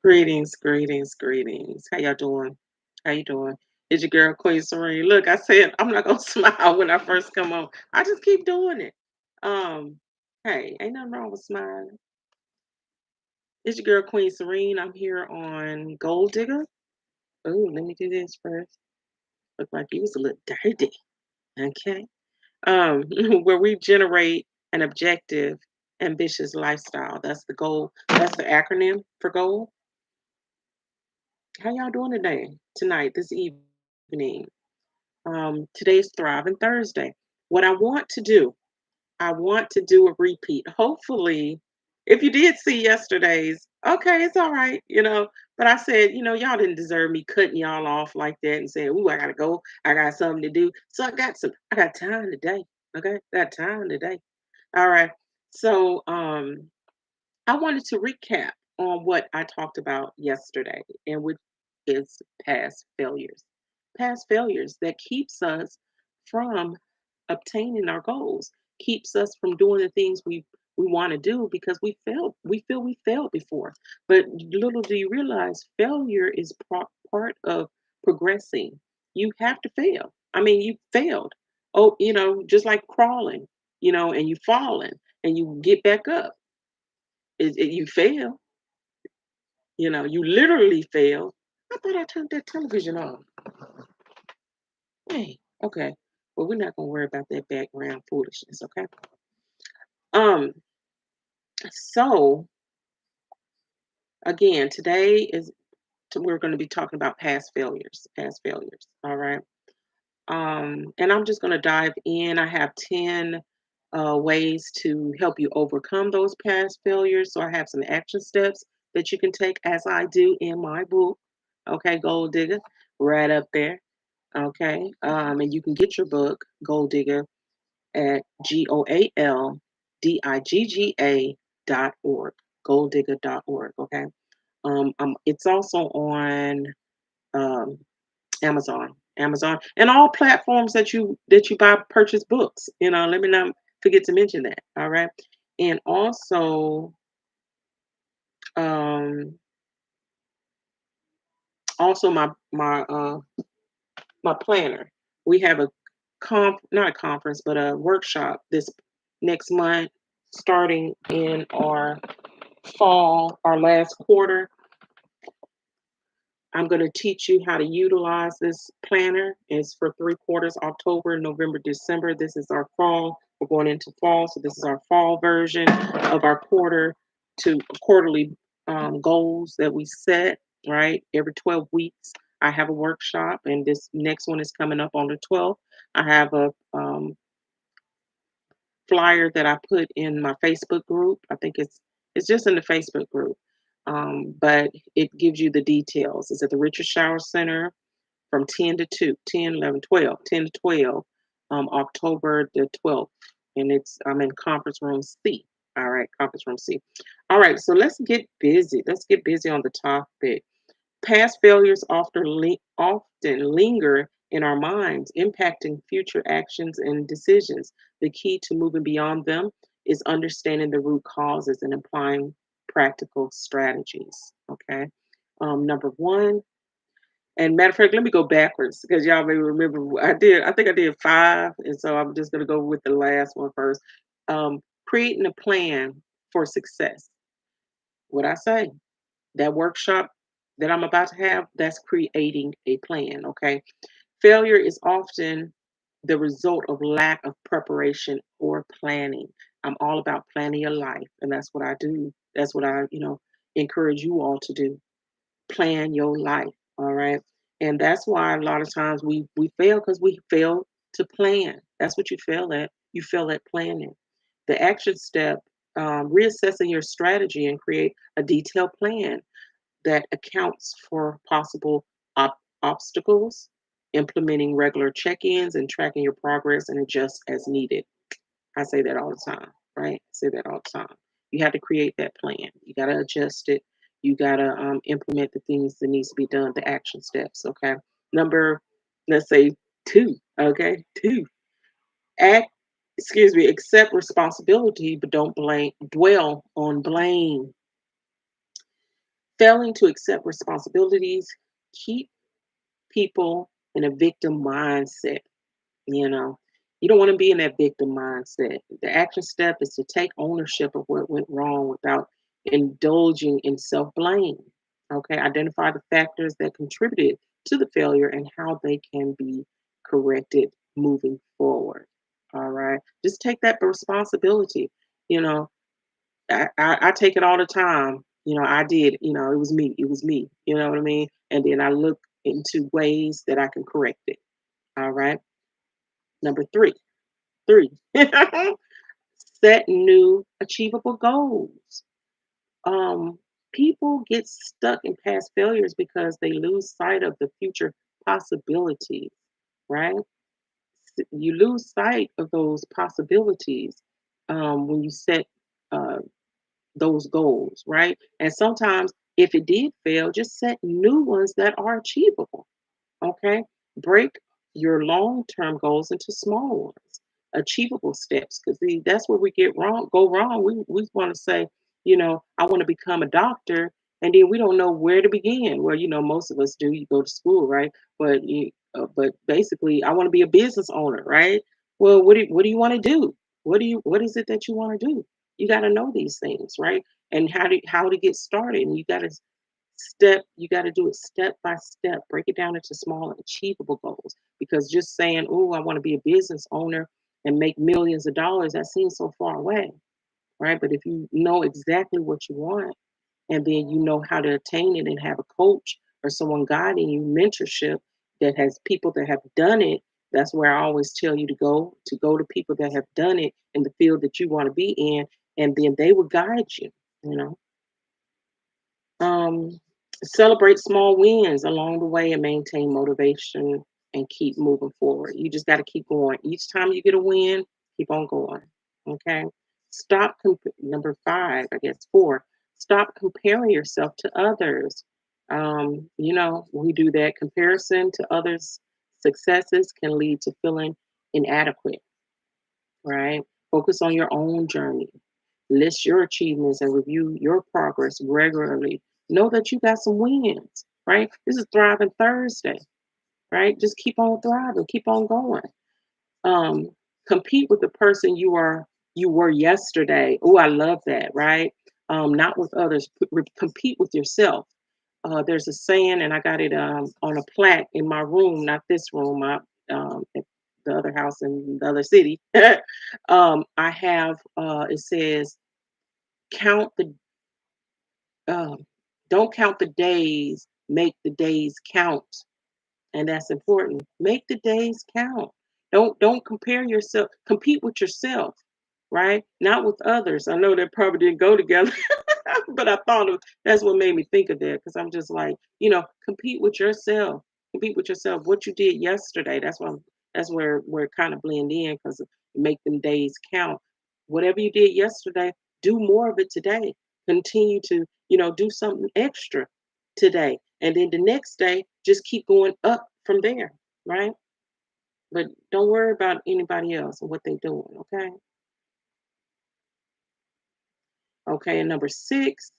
Greetings, greetings, greetings. How y'all doing? How you doing? It's your girl Queen Serene. Look, I said I'm not gonna smile when I first come on. I just keep doing it. Um, hey, ain't nothing wrong with smiling. It's your girl Queen Serene. I'm here on Gold Digger. Oh, let me do this first. Look like you was a little dirty. Okay. Where we generate an objective, ambitious lifestyle. That's the goal. That's the acronym for goal. How y'all doing today? Tonight, this evening. Today's Thriving Thursday. What I want to do a repeat. Hopefully, if you did see yesterday's, okay, it's all right, But I said, y'all didn't deserve me cutting y'all off like that and saying, "Ooh, I gotta go. I got something to do." So I got time today. Okay, got time today. All right. So, I wanted to recap on what I talked about yesterday, and which is past failures. Past failures that keeps us from obtaining our goals, keeps us from doing the things we want to do because we failed. We feel we failed before. But little do you realize failure is part of progressing. You have to fail. I mean, you failed. Oh, just like crawling, and you falling and you get back up you fail, you literally fail. I thought I turned that television on. Hey, okay. Well, we're not gonna worry about that background foolishness, okay? Um, so again, today we're gonna be talking about past failures, past failures. All right. And I'm just gonna dive in. I have 10 ways to help you overcome those past failures. So I have some action steps that you can take as I do in my book. Okay, Gold Digger, right up there. Okay. And you can get your book, Gold Digger, at GOALDIGGA.org. Golddigger.org. Okay. It's also on um, Amazon, and all platforms that you buy purchase books. Let me not forget to mention that. All right. And also my planner. We have a not a conference, but a workshop this next month, starting in our fall, our last quarter. I'm going to teach you how to utilize this planner. It's for 3 quarters: October, November, December. This is our fall. We're going into fall, so this is our fall version of our quarterly goals that we set. Right, every 12 weeks, I have a workshop, and this next one is coming up on the 12th. I have a flyer that I put in my Facebook group. I think it's just in the Facebook group, but it gives you the details. It's at the Richard Shower Center from 10 to 2, 10, 11, 12, 10 to 12, October the 12th. And I'm in conference room C. All right, conference room C. All right, so let's get busy. Let's get busy on the topic. Past failures often linger in our minds, impacting future actions and decisions. The key to moving beyond them is understanding the root causes and applying practical strategies. Okay. Number one, and matter of fact, let me go backwards because y'all may remember I think I did five, and so I'm just gonna go with the last one first. Creating a plan for success. What I say, that workshop that I'm about to have, that's creating a plan. Okay. Failure is often the result of lack of preparation or planning. I'm all about planning your life, and that's what I do. That's what I, encourage you all to do. Plan your life. All right. And that's why a lot of times we fail because we fail to plan. That's what you fail at. You fail at planning. The action step, reassessing your strategy and create a detailed plan that accounts for possible obstacles, implementing regular check ins and tracking your progress and adjust as needed. I say that all the time, right? I say that all the time. You have to create that plan. You got to adjust it. You got to implement the things that needs to be done, the action steps. Okay. Number, let's say two. Okay. Two. Act. Excuse me. Accept responsibility, but don't dwell on blame. Failing to accept responsibilities keep people in a victim mindset. You know, you don't want to be in that victim mindset. The action step is to take ownership of what went wrong without indulging in self blame. Okay, identify the factors that contributed to the failure and how they can be corrected moving forward. All right, just take that responsibility. You know, I take it all the time. I did. It was me. It was me. You know what I mean? And then I look into ways that I can correct it. All right. Number three. Set new achievable goals. Um, People get stuck in past failures because they lose sight of the future possibilities, right? You lose sight of those possibilities when you set uh, those goals, right? And sometimes, if it did fail, just set new ones that are achievable. Okay. Break your long term goals into small ones, achievable steps. Because that's where we go wrong. We want to say, I want to become a doctor. And then we don't know where to begin. Well, most of us do. You go to school, right? But basically, I want to be a business owner, right? Well, what do you want to do? What is it that you want to do? You got to know these things, right? And how to get started. And you got to do it step by step. Break it down into small and achievable goals, because just saying, oh, I want to be a business owner and make millions of dollars, that seems so far away, right? But if you know exactly what you want, and then you know how to attain it, and have a coach or someone guiding you, mentorship, that has people that have done it. That's where I always tell you to go to people that have done it in the field that you want to be in, and then they will guide you. you know um, Celebrate small wins along the way and maintain motivation and keep moving forward. You just got to keep going. Each time you get a win, keep on going. Okay. Number five, I guess four. Stop comparing yourself to others. We do that. Comparison to others' successes can lead to feeling inadequate, right? Focus on your own journey. List your achievements and review your progress regularly. Know that you got some wins, right? This is Thriving Thursday, right? Just keep on thriving, keep on going. Um, Compete with the person you were yesterday. Oh, I love that, right? Not with others. Compete with yourself. There's a saying, and I got it on a plaque in my room, not this room, at the other house in the other city. I have, it says, count the don't count the days, make the days count. And that's important. Make the days count. Don't compare yourself. Compete with yourself, right? Not with others. I know that probably didn't go together, but that's what made me think of that, because I'm just like, compete with yourself. Compete with yourself. What you did yesterday. That's where it kind of blend in, because make them days count. Whatever you did yesterday, do more of it today. Continue to, do something extra today. And then the next day, just keep going up from there, right? But don't worry about anybody else and what they're doing, okay? Okay, and number six,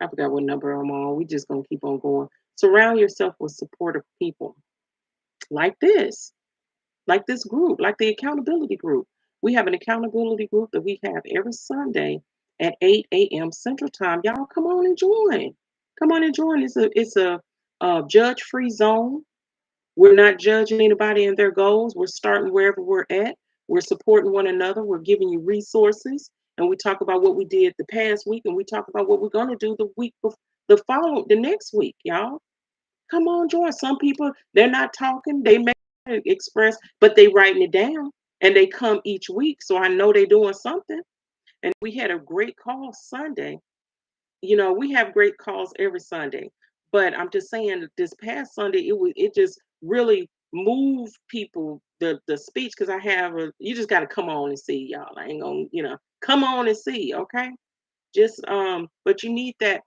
I forgot what number I'm on. We just gonna keep on going. Surround yourself with supportive people like this group, like the accountability group. We have an accountability group that we have every Sunday at 8 a.m. Central Time. Y'all come on and join. Come on and join. It's a judge-free zone. We're not judging anybody and their goals. We're starting wherever we're at. We're supporting one another. We're giving you resources. And we talk about what we did the past week, and we talk about what we're going to do the next week, y'all. Come on, join. Some people, they're not talking. They may express, but they writing it down, and they come each week. So I know they're doing something. And we had a great call Sunday. We have great calls every Sunday, but I'm just saying, this past Sunday, it just really moved people, the speech, because you just got to come on and see, y'all. I ain't gonna, come on and see, okay? But you need that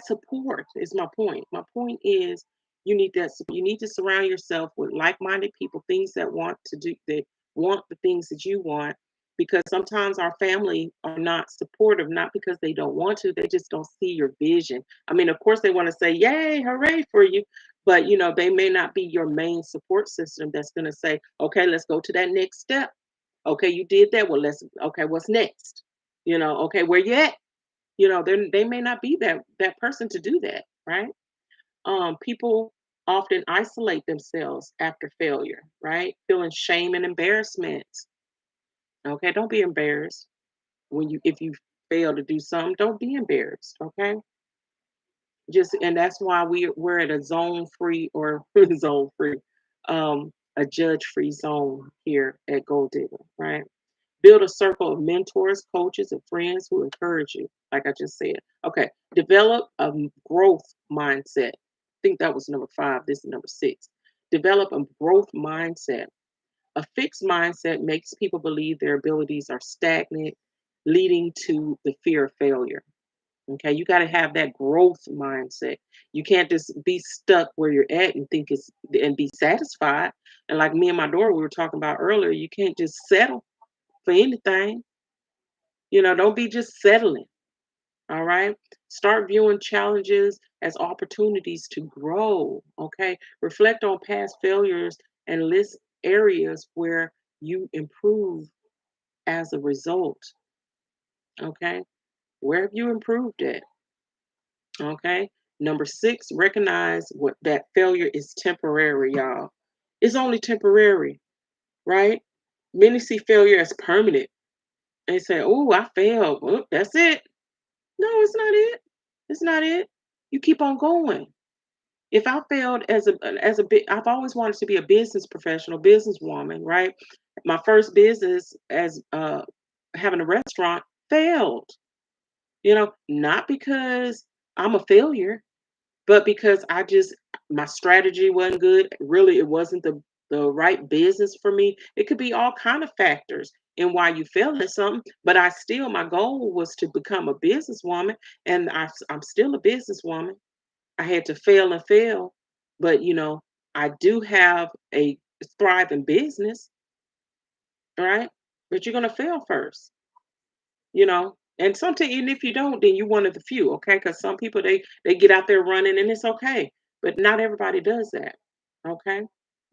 support, is my point. My point is, you need that you need to surround yourself with like-minded people, things that want the things that you want, because sometimes our family are not supportive, not because they don't want to, they just don't see your vision. I mean, of course, they want to say, "Yay, hooray for you," but they may not be your main support system that's going to say, "Okay, let's go to that next step. Okay, you did that. Well, okay, what's next? Okay, where you at?" They may not be that person to do that, right? People often isolate themselves after failure, right? Feeling shame and embarrassment. Okay, don't be embarrassed when if you fail to do something. Don't be embarrassed. Okay, and that's why we're at a zone free or zone free, a judge free zone here at Gold Digger, right? Build a circle of mentors, coaches, and friends who encourage you, like I just said. Okay, develop a growth mindset. I think that was number 5. This is number 6. Develop a growth mindset. A fixed mindset makes people believe their abilities are stagnant, leading to the fear of failure. Okay, you got to have that growth mindset. You can't just be stuck where you're at and think it's and be satisfied. And like me and my daughter, we were talking about earlier, you can't just settle for anything. Don't be just settling. All right. Start viewing challenges as opportunities to grow. Okay. Reflect on past failures and list areas where you improve as a result. Okay. Where have you improved at? Okay. Number 6, recognize that failure is temporary, y'all. It's only temporary, right? Many see failure as permanent. They say, "Oh, I failed. Well, that's it." No, it's not it. It's not it. You keep on going. If I failed I've always wanted to be a business professional, businesswoman, right? My first business as having a restaurant failed. Not because I'm a failure, but because my strategy wasn't good. Really, it wasn't the right business for me. It could be all kind of factors in why you fail at something, but my goal was to become a businesswoman, and I'm still a businesswoman. I had to fail and fail, but I do have a thriving business, right? But you're gonna fail first, and sometimes even if you don't, then you're one of the few, okay? Because some people they get out there running and it's okay, but not everybody does that, okay?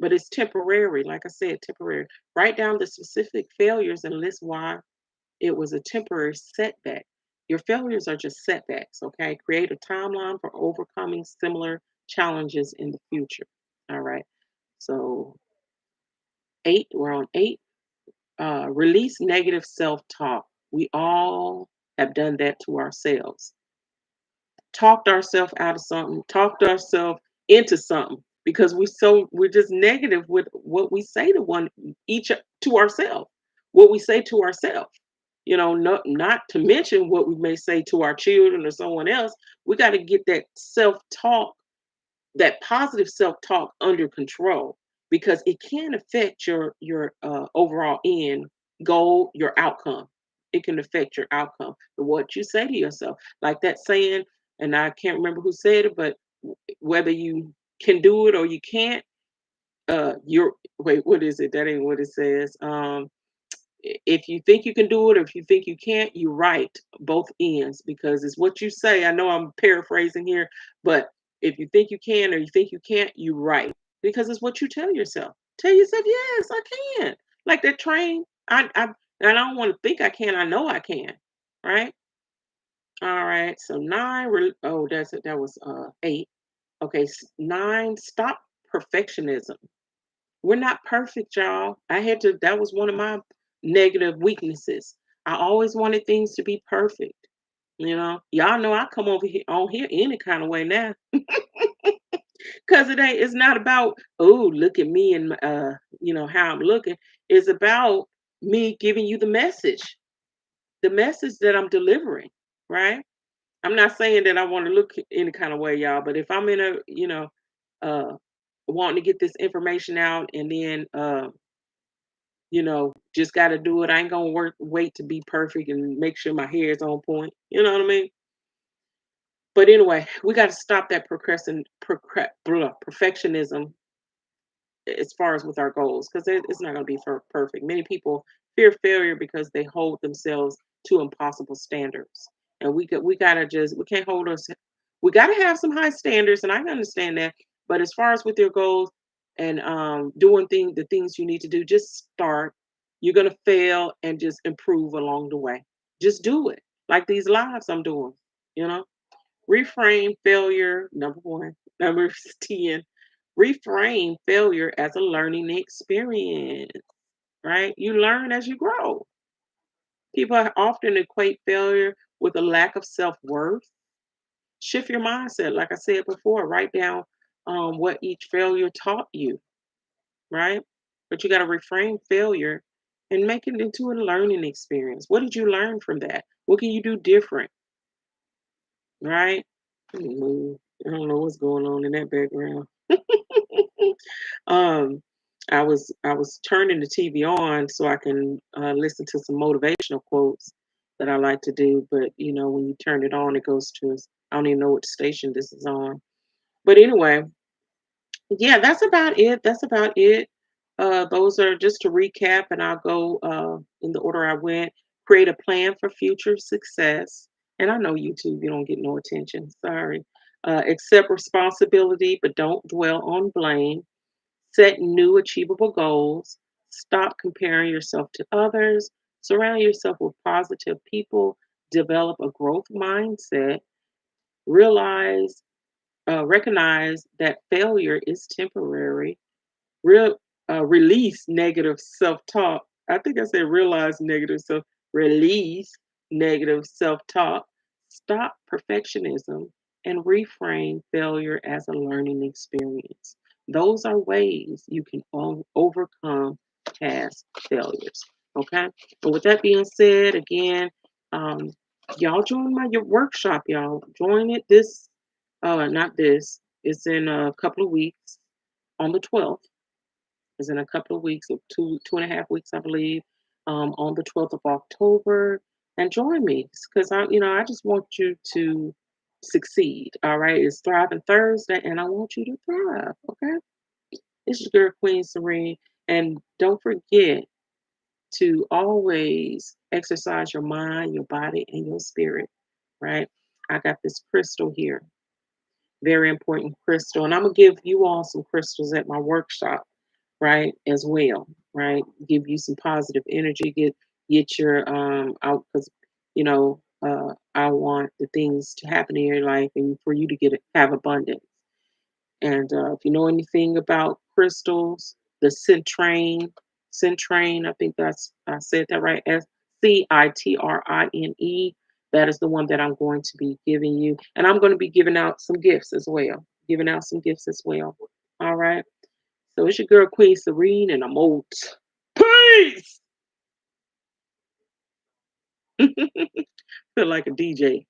But it's temporary, like I said, temporary. Write down the specific failures and list why it was a temporary setback. Your failures are just setbacks, okay? Create a timeline for overcoming similar challenges in the future. All right. So 8, we're on 8. Release negative self-talk. We all have done that to ourselves. Talked ourselves out of something, talked ourselves into something because we're just negative with what we say each to ourselves. What we say to ourselves. Not to mention what we may say to our children or someone else. We got to get that self-talk, that positive self-talk under control because it can affect your overall end goal, your outcome. It can affect your outcome, but what you say to yourself, like that saying, and I can't remember who said it, but whether you can do it or you can't, you're wait, what is it? That ain't what it says. If you think you can do it or if you think you can't, you right both ends because it's what you say. I know I'm paraphrasing here, but if you think you can or you think you can't, you right because it's what you tell yourself. Tell yourself, yes, I can. Like that train, and I don't want to think I can. I know I can. Right. All right. So 9. Oh, that was 8. Okay. 9. Stop perfectionism. We're not perfect, y'all. That was one of my negative weaknesses. I always wanted things to be perfect. Y'all know I come over here on here any kind of way now. Cause it's not about, oh, look at me and how I'm looking. It's about me giving you the message that I'm delivering, right? I'm not saying that I want to look any kind of way, y'all, but if I'm in uh wanting to get this information out and then just got to do it. I ain't gonna wait to be perfect and make sure my hair is on point. You know what I mean? But anyway, we got to stop that perfectionism as far as with our goals because it's not gonna be perfect. Many people fear failure because they hold themselves to impossible standards. And we gotta just we can't hold us. We gotta have some high standards, and I can understand that. But as far as with your goals and doing the things you need to do, just start. You're gonna fail and just improve along the way. Just do it. Like these lives I'm doing. You know, reframe failure. Number one. Number 10. Reframe failure as a learning experience. Right? You learn as you grow. People often equate failure with a lack of self worth. Shift your mindset. Like I said before, write down what each failure taught you, right? But you got to reframe failure and make it into a learning experience. What did you learn from that? What can you do different, right? Let me move. I don't know what's going on in that background. um, I was turning the TV on so I can listen to some motivational quotes that I like to do. But when you turn it on, it goes to I don't even know what station this is on. But anyway, yeah, that's about it. That's about it. Those are just to recap, and I'll go in the order I went. Create a plan for future success. And I know YouTube, you don't get no attention. Sorry. Accept responsibility, but don't dwell on blame. Set new achievable goals. Stop comparing yourself to others. Surround yourself with positive people. Develop a growth mindset. Realize, recognize that failure is temporary. Release negative self-talk. I think I said realize negative self. Release negative self-talk. Stop perfectionism and reframe failure as a learning experience. Those are ways you can overcome past failures. Okay. But with that being said, again, um, y'all join my your workshop. Y'all join it. Not this. It's in a couple of weeks on the 12th is in a couple of weeks, or 2.5 weeks, I believe, on the 12th of October. And join me because I just want you to succeed. All right. It's Thriving Thursday, and I want you to thrive. Okay. It's your girl, Queen Serene. And don't forget to always exercise your mind, your body, and your spirit. Right. I got this crystal here, very important crystal. And I'm going to give you all some crystals at my workshop, right, as well, right? Give you some positive energy, get your out because I want the things to happen in your life and for you to have abundance. And if you know anything about crystals, the Centrane, I think I said that right, Citrine. That is the one that I'm going to be giving you, and I'm going to be giving out some gifts as well. Giving out some gifts as well. All right. So it's your girl Queen Serene, and I'm out. Peace. Feel like a DJ.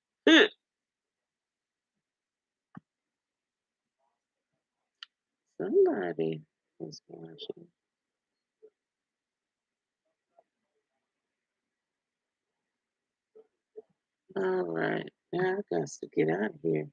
Somebody was watching. All right. Now I got to get out of here.